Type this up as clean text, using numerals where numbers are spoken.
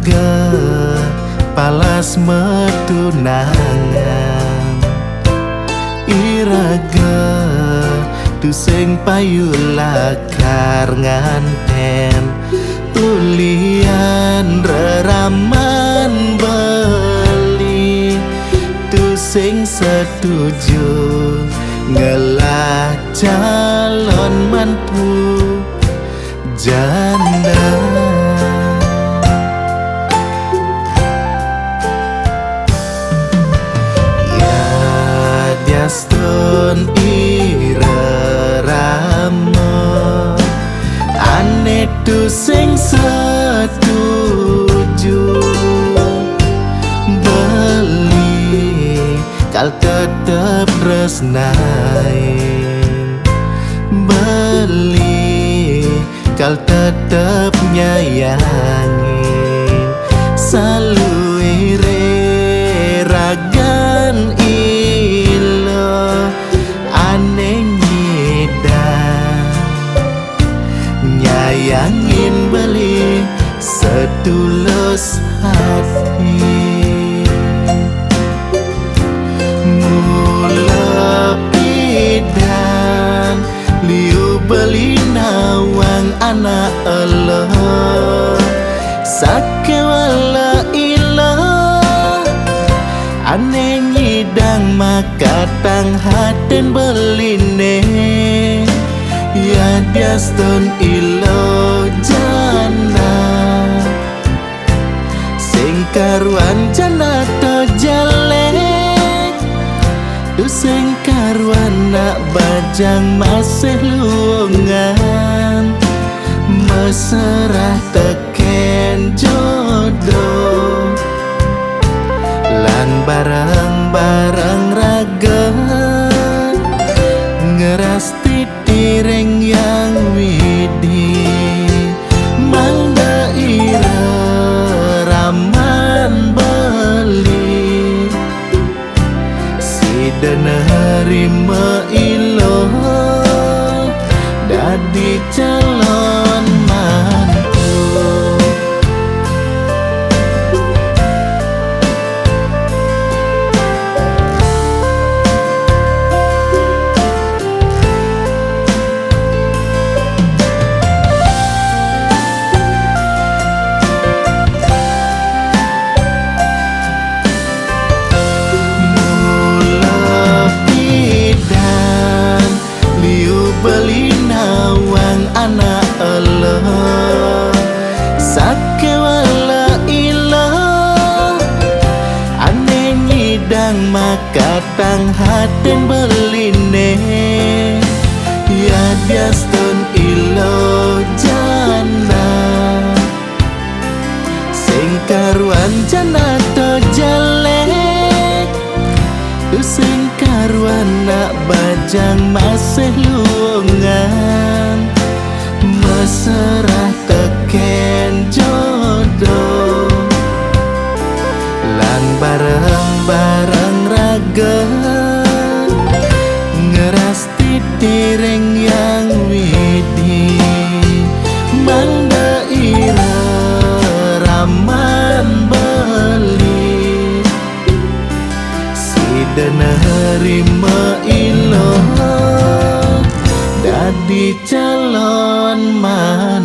raga palas metunangan iraga tu sing payu lakar nganten ulian reraman beli tu sing setuju ngelah calon mantu janda. Ya diaston irama ane tu sing setuju beli kal tetep resnai beli kal tetep nyayangi saluire ragan ilo ane nyidang nyayangin beli setulus hati mula pidan liu beli nawang anak Allah sake wala ilah ane nyidang maka tang haden beline ya diaston ilo jana sing karuan jana to jelek tu sing karuan nak bajang masih luangan meserah teken jodoh lan bareng-bareng raga ngeras titireng yang widi mangda ira raman beli dan harima ilo dadi calon mantu. Beli nawang anak Allah sake wala ilah ane nyidang maka tang haden beline ya diaston ilo jana sing karuan jana to jelek tu sing karuan nak bajang masih luangan meserah teken jodoh lan bareng-bareng raga ngeras titireng yang widi mangda ira raman beli dan harima ilo dadi calon mantu.